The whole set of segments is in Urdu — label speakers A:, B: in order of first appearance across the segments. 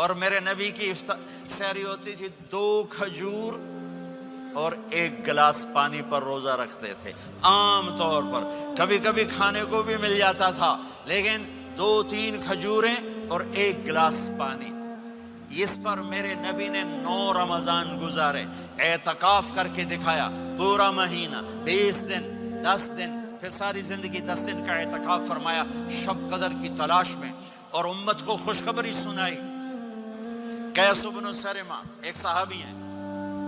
A: اور میرے نبی کی سحری ہوتی تھی 2 کھجور اور 1 گلاس پانی پر روزہ رکھتے تھے عام طور پر. کبھی کبھی کھانے کو بھی مل جاتا تھا لیکن 2-3 کھجوریں اور 1 گلاس پانی. اس پر میرے نبی نے 9 رمضان گزارے, اعتکاف کر کے دکھایا. پورا مہینہ 20 دن 10 دن پھر ساری زندگی 10 دن کا اعتکاف فرمایا شب قدر کی تلاش میں, اور امت کو خوشخبری سنائی. قیس بن سرمہ ایک صحابی ہیں,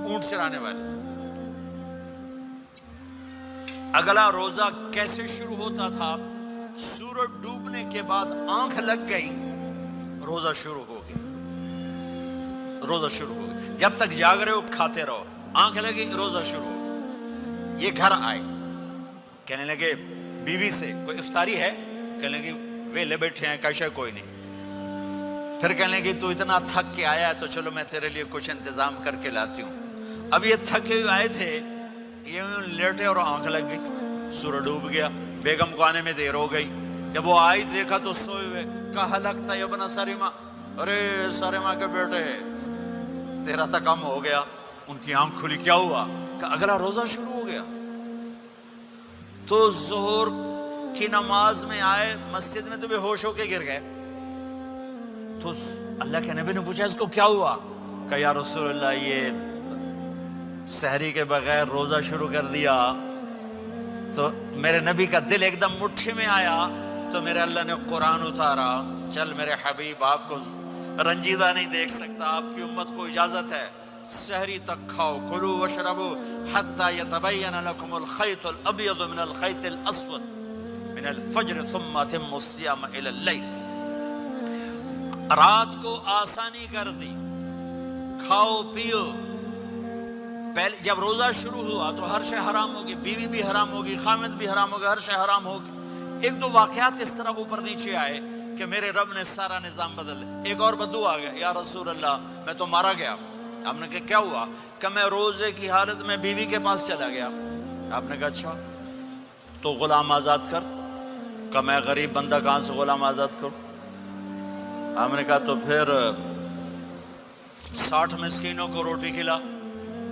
A: اونٹ چرانے والے. اگلا روزہ کیسے شروع ہوتا تھا؟ سورج ڈوبنے کے بعد آنکھ لگ گئی, روزہ شروع ہو گیا. روزہ شروع ہو گیا, جب تک جاگ رہے ہو کھاتے رہو, آنکھ لگی روزہ شروع ہو گیا. یہ گھر آئے, کہنے لگے بیوی سے کوئی افطاری ہے؟ کہنے لگے ویلے بیٹھے ہیں, کیسے کوئی نہیں. پھر کہنے لگے تو اتنا تھک کے آیا ہے تو چلو میں تیرے لیے کچھ انتظام کر کے لاتی ہوں. اب یہ تھکے ہوئے آئے تھے, یہ لیٹے اور آنکھ لگ گئی, سورج ڈوب گیا. بیگم کو آنے میں دیر ہو گئی. جب وہ آئی دیکھا تو سوئے ہوئے. کہا لگتا ہے ابن سرمہ, ارے سرمہ کے بیٹے تیرا تو کم ہو گیا. ان کی آنکھ کھلی, کیا ہوا؟ کہ اگلا روزہ شروع ہو گیا. تو ظہر کی نماز میں آئے مسجد میں تو بے ہوش ہو کے گر گئے. تو اللہ کے نبی نے پوچھا اس کو کیا ہوا؟ کہ یا رسول اللہ یہ سحری کے بغیر روزہ شروع کر دیا. تو میرے نبی کا دل ایک دم مٹھی میں آیا. تو میرے اللہ نے قرآن اتارا, چل میرے حبیب آپ کو رنجیدہ نہیں دیکھ سکتا, آپ کی امت کو اجازت ہے سحری تک کھاؤ. کلوا واشربوا حتی یتبین لکم الخیط الابیض من الخیط الاسود من الفجر ثم اتموا الصیام الی اللیل. رات کو آسانی کر دی, کھاؤ پیو. پہلے جب روزہ شروع ہوا تو ہر شے حرام ہوگی, بیوی بھی حرام ہوگی, خامد بھی حرام ہوگا, ہر شے حرام ہوگی. 1-2 واقعات اس طرح اوپر نیچے آئے کہ میرے رب نے سارا نظام بدل. ایک اور بدو آ گیا, یا رسول اللہ میں تو مارا گیا. آپ نے کہا کیا ہوا؟ کہ میں روزے کی حالت میں بیوی کے پاس چلا گیا. آپ نے کہا اچھا تو غلام آزاد کر. کہ میں غریب بندہ کہاں سے غلام آزاد کروں؟ آپ نے کہا تو پھر 60 مسکینوں کو روٹی کھلا.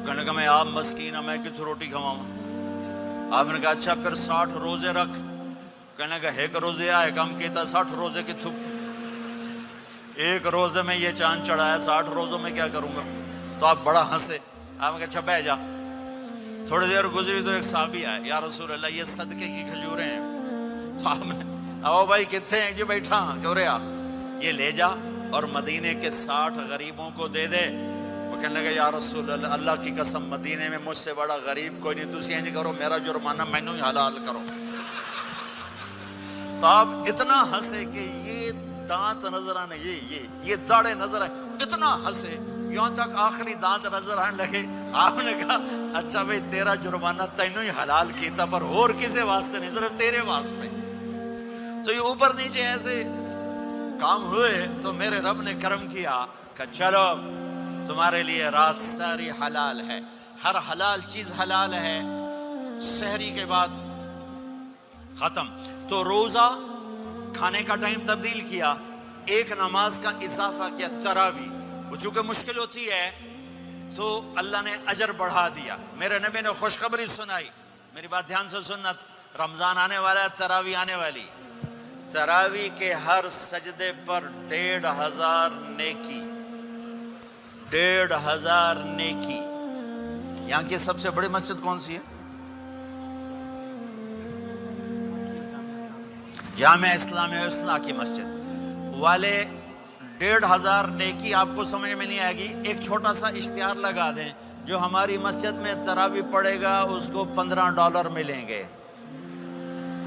A: کہنے کا میں آپ مسکین ہوں, میں کتوں روٹی کھواؤں؟ آپ نے کہا اچھا پھر 60 روزے رکھ. کہنے کا 1 روزے آئے کم کیتا, 60 روزے کی تھک. 1 روزے میں یہ چاند چڑھایا, 60 روزوں میں کیا کروں گا؟ تو آپ بڑا ہنسے. آپ نے کہا اچھا بہ جا. تھوڑی دیر گزری تو ایک صحابی آئے, یا رسول اللہ یہ صدقے کی کھجوریں ہیں. تو آپ نے او بھائی کتنے ہیں؟ جی بیٹھا چورے آپ, یہ لے جا اور مدینے کے 60 غریبوں کو دے دے. وہ کہنے لگا یا رسول اللہ اللہ کی قسم مدینے میں مجھ سے بڑا غریب کوئی نہیں, تسی انج کرو میرا جرمانہ مینوں ہی حلال کرو. تو آپ اتنا ہنسے کہ یہ دانت نظر آنے, یہ داڑے نظر آئے, اتنا ہنسے یہاں تک آخری دانت نظر آنے لگے. آپ نے کہا اچھا بھائی تیرا جرمانہ تینوں ہی حلال کیتا پر اور کسی واسطے نہیں, صرف تیرے واسطے. تو یہ اوپر نیچے ایسے کام ہوئے تو میرے رب نے کرم کیا کہ چلو تمہارے لیے رات ساری حلال ہے, ہر حلال چیز حلال ہے. سحری کے بعد ختم. تو روزہ کھانے کا ٹائم تبدیل کیا, ایک نماز کا اضافہ کیا, تراویح. وہ چونکہ مشکل ہوتی ہے تو اللہ نے اجر بڑھا دیا. میرے نبی نے خوشخبری سنائی, میری بات دھیان سے سننا, رمضان آنے والا ہے, تراویح آنے والی. تراویح کے ہر سجدے پر 1500 نیکی, 1500 نیکی. یہاں کی سب سے بڑی مسجد کون سی ہے؟ جامع اسلامیہ اصلاح کی مسجد والے. 1500 نیکی آپ کو سمجھ میں نہیں آئے گی. ایک چھوٹا سا اشتہار لگا دیں, جو ہماری مسجد میں تراویح پڑے گا اس کو $15 ملیں گے,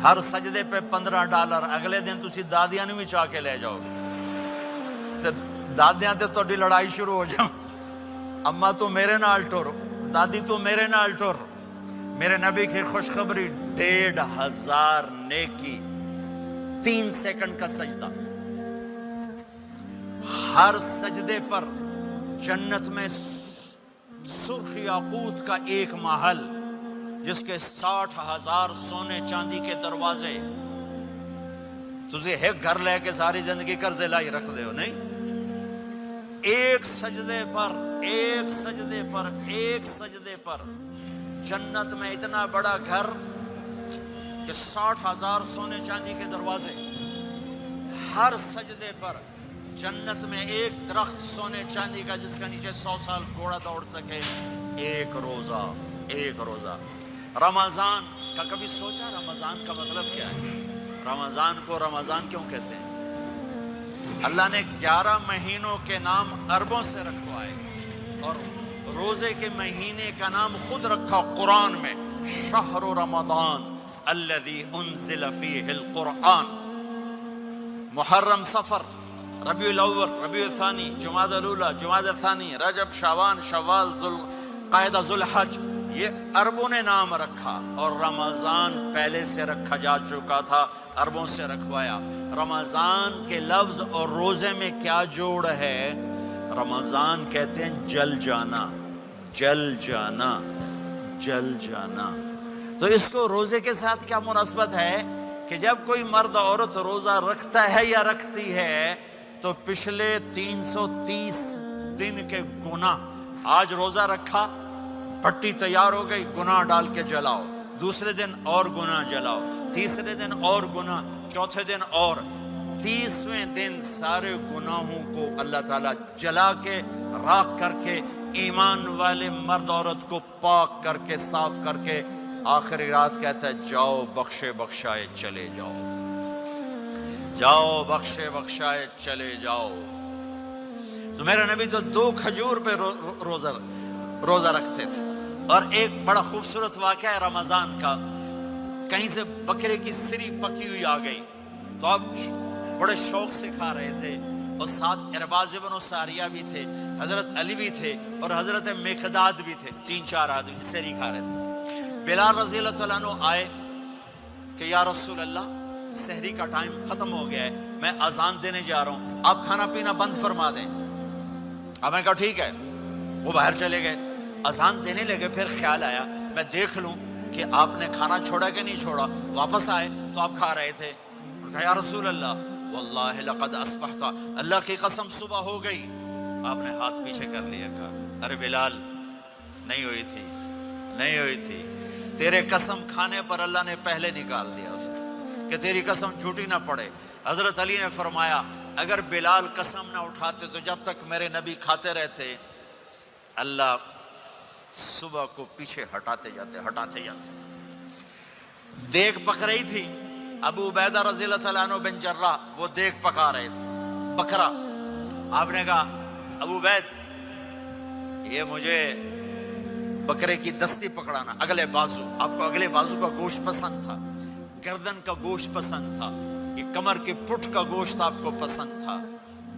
A: ہر سجدے پہ $15. اگلے دن تسی دادیاں نہیں بھی چاہ کے لے جاؤ گے. دادیاں تے تھوڑی لڑائی شروع ہو جاؤ, اما تو میرے نال ٹر, دادی تو میرے نال ٹر. میرے نبی کی خوشخبری 1500 نیکی, 3 سیکنڈ کا سجدہ. ہر سجدے پر جنت میں سرخ یاقوت کا ایک محل جس کے 60,000 سونے چاندی کے دروازے. تجھے ایک گھر لے کے ساری زندگی قرضے لائی رکھ دے ہو نہیں, ایک سجدے پر جنت میں اتنا بڑا گھر کہ 60,000 سونے چاندی کے دروازے، ہر سجدے پر جنت میں ایک درخت سونے چاندی کا جس کا نیچے 100 سال گھوڑا دوڑ سکے، ایک روزہ۔ رمضان کا کبھی سوچا رمضان کا مطلب کیا ہے؟ رمضان کو رمضان کیوں کہتے ہیں؟ اللہ نے 11 مہینوں کے نام عربوں سے رکھوائے اور روزے کے مہینے کا نام خود رکھا قرآن میں، شہر رمضان الذی انزل فیہ القرآن۔ محرم، صفر، ربیع الاول، ربیع الثانی، جمادی الاولی، جمادی الثانی، رجب، شعبان، شوال، ذوالقعدہ، ذوالحج، یہ عربوں نے نام رکھا، اور رمضان پہلے سے رکھا جا چکا تھا، عربوں سے رکھوایا۔ رمضان کے لفظ اور روزے میں کیا جوڑ ہے؟ رمضان کہتے ہیں جل جانا، جل جانا، جل جانا۔ تو اس کو روزے کے ساتھ کیا مناسبت ہے کہ جب کوئی مرد عورت روزہ رکھتا ہے یا رکھتی ہے تو پچھلے 330 دن کے گناہ، آج روزہ رکھا، پٹی تیار ہو گئی، گناہ ڈال کے جلاؤ، دوسرے دن اور گناہ جلاؤ، تیسرے دن اور گناہ، چوتھے دن اور، 30ویں دن سارے گناہوں کو اللہ تعالیٰ جلا کے، راکھ کر کے، ایمان والے مرد عورت کو پاک کر کے، صاف کر کے، آخری رات کہتا ہے جاؤ بخشے بخشائے چلے جاؤ، جاؤ بخشے بخشائے چلے جاؤ۔ تو میرے نبی تو 2 کھجور پہ روزہ رکھتے تھے۔ اور ایک بڑا خوبصورت واقعہ ہے رمضان کا، کہیں سے بکرے کی سری پکی ہوئی آ گئی تو اب بڑے شوق سے کھا رہے تھے، اور ساتھ ارباز بن ساریہ بھی تھے، حضرت علی بھی تھے، اور حضرت مقداد بھی تھے، 3-4 آدمی سری کھا رہے تھے۔ بلال رضی اللہ تعالیٰ عنہ آئے کہ یا رسول اللہ سحری کا ٹائم ختم ہو گیا ہے، میں اذان دینے جا رہا ہوں، آپ کھانا پینا بند فرما دیں۔ اب میں کہا ٹھیک ہے، وہ باہر چلے گئے، اذان دینے لگے، پھر خیال آیا میں دیکھ لوں کہ آپ نے کھانا چھوڑا کہ نہیں چھوڑا، واپس آئے تو آپ کھا رہے تھے، کہا یا رسول اللہ واللہ لقد اصبحت، اللہ کی قسم صبح ہو گئی۔ آپ نے ہاتھ پیچھے کر لیا، کہا ارے بلال نہیں ہوئی تھی، تیرے قسم کھانے پر اللہ نے پہلے نکال دیا اس کو کہ تیری قسم جھوٹی نہ پڑے۔ حضرت علی نے فرمایا اگر بلال قسم نہ اٹھاتے تو جب تک میرے نبی کھاتے رہتے، اللہ صبح کو پیچھے ہٹاتے جاتے۔ دیگ پک رہی تھی، ابو عبیدہ رضی اللہ تعالیٰ عنہ بن جراح وہ دیگ پکا رہے تھے، بکرا۔ آپ نے کہا ابو عبید یہ مجھے بکرے کی دستی پکڑانا، اگلے بازو، آپ کو اگلے بازو کا گوشت پسند تھا، گردن کا گوشت پسند تھا، یہ کمر کے پٹھ کا گوشت آپ کو پسند تھا،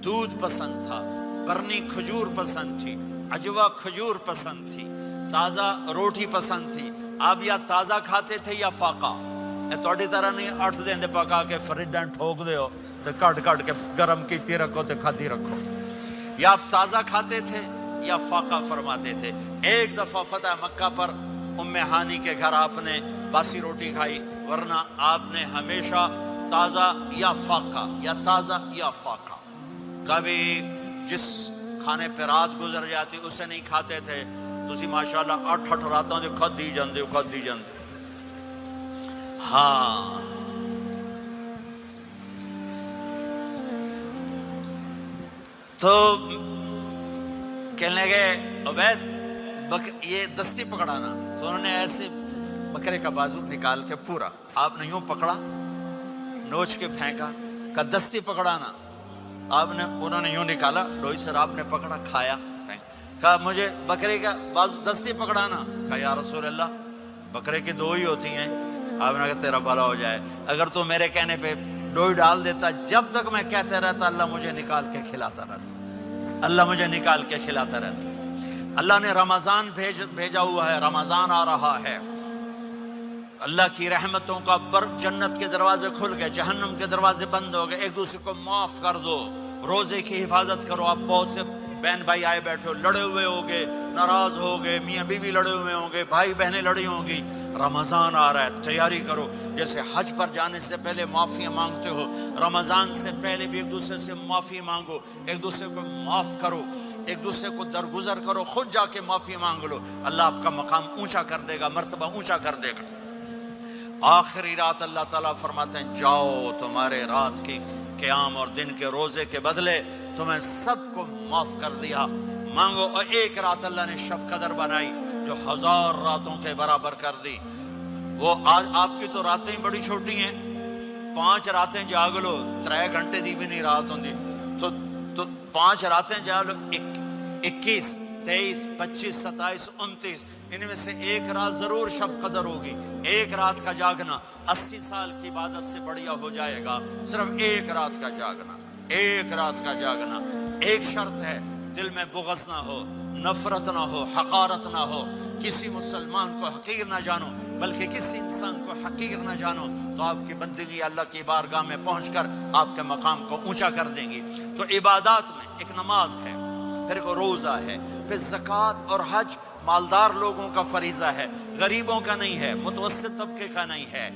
A: دودھ پسند تھا، برنی کھجور پسند تھی، عجوا کھجور پسند تھی، تازہ روٹی پسند تھی۔ آپ یا تازہ کھاتے تھے یا فاقہ، توڑی طرح نہیں 8 دن دے پکا کے فریڈاں ٹھوک دے ہو تو کٹ کے گرم کیتی رکھو تو کھاتی رکھو، یا آپ تازہ کھاتے تھے یا فاقہ فرماتے تھے۔ ایک دفعہ فتح مکہ پر ام ہانی کے گھر آپ نے باسی روٹی کھائی، ورنہ آپ نے ہمیشہ تازہ یا فاقہ، یا تازہ یا فاقہ، کبھی جس کھانے پہ رات گزر جاتی اسے نہیں کھاتے تھے۔ تسی ماشاءاللہ 8 راتوں جو کھدی جاندے ہو۔ ہاں تو کہنے لگے عبید یہ دستی پکڑانا، تو انہوں نے ایسے بکرے کا بازو نکال کے پورا آپ نے یوں پکڑا، نوچ کے پھینکا، کہ دستی پکڑانا، انہوں نے یوں نکالا ڈوئی سر، آپ نے پکڑا، کھایا، کہا مجھے بکرے کا بازو دستی پکڑانا، کہا یا رسول اللہ بکرے کی 2 ہی ہوتی ہیں۔ آپ نے کہا تیرا بھلا ہو جائے، اگر تو میرے کہنے پہ ڈوئی ڈال دیتا، جب تک میں کہتے رہتا اللہ مجھے نکال کے کھلاتا رہتا۔ اللہ نے رمضان بھیجا ہوا ہے، رمضان آ رہا ہے، اللہ کی رحمتوں کا جنت کے دروازے کھل گئے، جہنم کے دروازے بند ہو گئے، ایک دوسرے کو معاف کر دو، روزے کی حفاظت کرو۔ آپ بہت سے بہن بھائی آئے بیٹھے ہو، لڑے ہوئے ہوگے، ناراض ہوگے، میاں بیوی لڑے ہوئے ہوں گے، بھائی بہنیں لڑی ہوں گی، رمضان آ رہا ہے، تیاری کرو. جیسے حج پر جانے سے پہلے معافی مانگتے ہو، رمضان سے پہلے بھی ایک دوسرے سے معافی مانگو، ایک دوسرے کو معاف کرو، ایک دوسرے کو درگزر کرو، خود جا کے معافی مانگ لو. اللہ آپ کا مقام اونچا کر دے گا، مرتبہ اونچا کر دے گا. آخری رات اللہ تعالیٰ فرماتے ہیں جاؤ، تمہارے رات کی قیام اور دن کے روزے کے بدلے تمہیں سب کو معاف کر دیا. مانگو. اور ایک رات اللہ نے شب قدر بنائی جو 1000 راتوں کے برابر کر دی. وہ آج آپ کی تو راتیں بڑی چھوٹی ہیں، 5 راتیں جاگ لو، 3 گھنٹے دی بھی نہیں رات ہوندی، تو 5 راتیں جاگ لو، 21 23 25 27 29، ان میں سے ایک رات ضرور شب قدر ہوگی. ایک رات کا جاگنا 80 سال کی عبادت سے بڑھیا ہو جائے گا. صرف ایک رات کا جاگنا، ایک رات کا جاگنا. ایک شرط ہے، دل میں بغض نہ ہو، نفرت نہ ہو، حقارت نہ ہو. کسی مسلمان کو حقیر نہ جانو، بلکہ کسی انسان کو حقیر نہ جانو، تو آپ کی بندگی اللہ کی بارگاہ میں پہنچ کر آپ کے مقام کو اونچا کر دیں گی. تو عبادات میں ایک نماز ہے، پھر ایک روزہ ہے، پھر زکوٰۃ اور حج مالدار لوگوں کا فریضہ ہے، غریبوں کا نہیں ہے، متوسط طبقے کا نہیں ہے.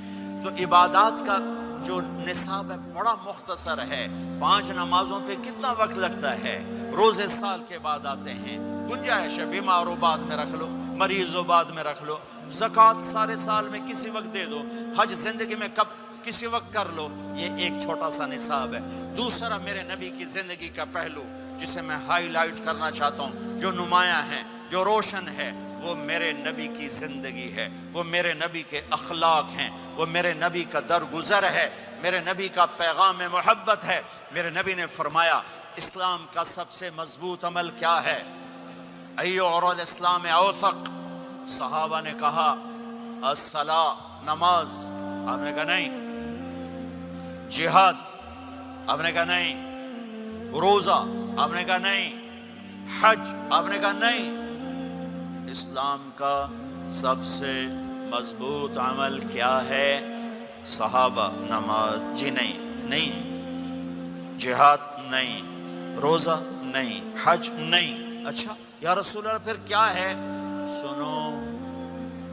A: تو عبادات کا جو نصاب ہے بڑا مختصر ہے. 5 نمازوں پہ کتنا وقت لگتا ہے؟ روزے سال کے بعد آتے ہیں، گنجائش ہے، بیمار ہو بعد میں رکھ لو، مریض ہو بعد میں رکھ لو. زکوٰۃ سارے سال میں کسی وقت دے دو، حج زندگی میں کب کسی وقت کر لو. یہ ایک چھوٹا سا نصاب ہے. دوسرا میرے نبی کی زندگی کا پہلو جسے میں ہائی لائٹ کرنا چاہتا ہوں، جو نمایاں ہے، جو روشن ہے، وہ میرے نبی کی زندگی ہے، وہ میرے نبی کے اخلاق ہیں، وہ میرے نبی کا درگزر ہے، میرے نبی کا پیغام محبت ہے. میرے نبی نے فرمایا اسلام کا سب سے مضبوط عمل کیا ہے؟ ایو اور الاسلام اوثق. صحابہ نے کہا الصلاۃ، نماز. آپ نے کہا نہیں. جہاد. آپ نے کہا نہیں. روزہ. آپ نے کہا نہیں. حج. آپ نے کہا نہیں. اسلام کا سب سے مضبوط عمل کیا ہے؟ صحابہ. نماز. جی نہیں. جہاد نہیں. روزہ نہیں. حج نہیں. اچھا یا رسول اللہ پھر کیا ہے؟ سنو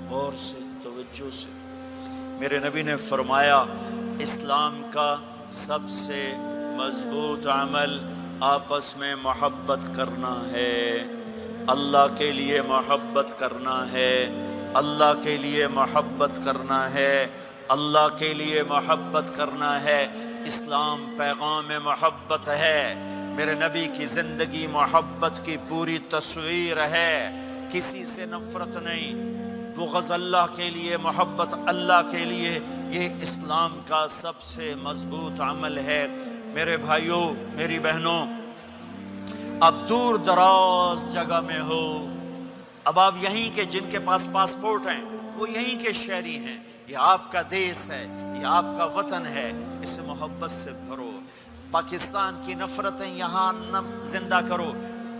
A: غور سے، توجہ سے. میرے نبی نے فرمایا اسلام کا سب سے مضبوط عمل آپس میں محبت کرنا ہے. اللہ کے لیے محبت کرنا ہے، اللہ کے لیے محبت کرنا ہے، اللہ کے لیے محبت کرنا ہے. اسلام پیغام محبت ہے. میرے نبی کی زندگی محبت کی پوری تصویر ہے. کسی سے نفرت نہیں، بغض اللہ کے لیے، محبت اللہ کے لیے. یہ اسلام کا سب سے مضبوط عمل ہے. میرے بھائیوں، میری بہنوں، اب دور دراز جگہ میں ہو، اب آپ یہیں کے، جن کے پاس پاسپورٹ ہیں وہ یہیں کے شہری ہیں. یہ آپ کا دیس ہے، یہ آپ کا وطن ہے. اسے محبت سے بھرو. پاکستان کی نفرتیں یہاں نہ زندہ کرو،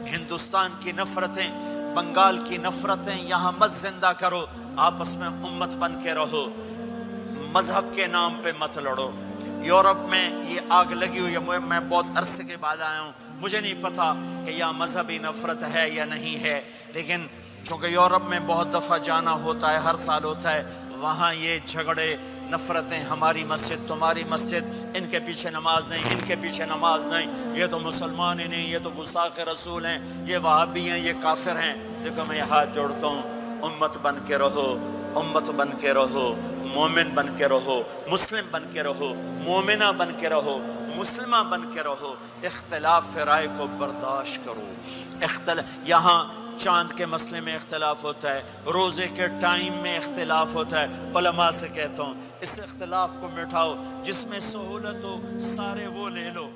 A: ہندوستان کی نفرتیں، بنگال کی نفرتیں یہاں مت زندہ کرو. آپس میں امت بن کے رہو، مذہب کے نام پہ مت لڑو. یورپ میں یہ آگ لگی ہوئی ہے. میں بہت عرصے کے بعد آیا ہوں، مجھے نہیں پتا کہ یہاں مذہبی نفرت ہے یا نہیں ہے، لیکن چونکہ یورپ میں بہت دفعہ جانا ہوتا ہے، ہر سال ہوتا ہے، وہاں یہ جھگڑے، نفرتیں، ہماری مسجد، تمہاری مسجد، ان کے پیچھے نماز نہیں، ان کے پیچھے نماز نہیں، یہ تو مسلمان ہی نہیں، یہ تو گستاخ رسول ہیں، یہ وہابی ہیں، یہ کافر ہیں. دیکھو میں ہاتھ جوڑتا ہوں، امت بن کے رہو، امت بن کے رہو، مومن بن کے رہو، مسلم بن کے رہو، مومنہ بن کے رہو، مسلمہ بن کے رہو. اختلاف رائے کو برداشت کرو. یہاں چاند کے مسئلے میں اختلاف ہوتا ہے، روزے کے ٹائم میں اختلاف ہوتا ہے. علماء سے کہتا ہوں اس اختلاف کو مٹھاؤ. جس میں سہولت ہو سارے وہ لے لو،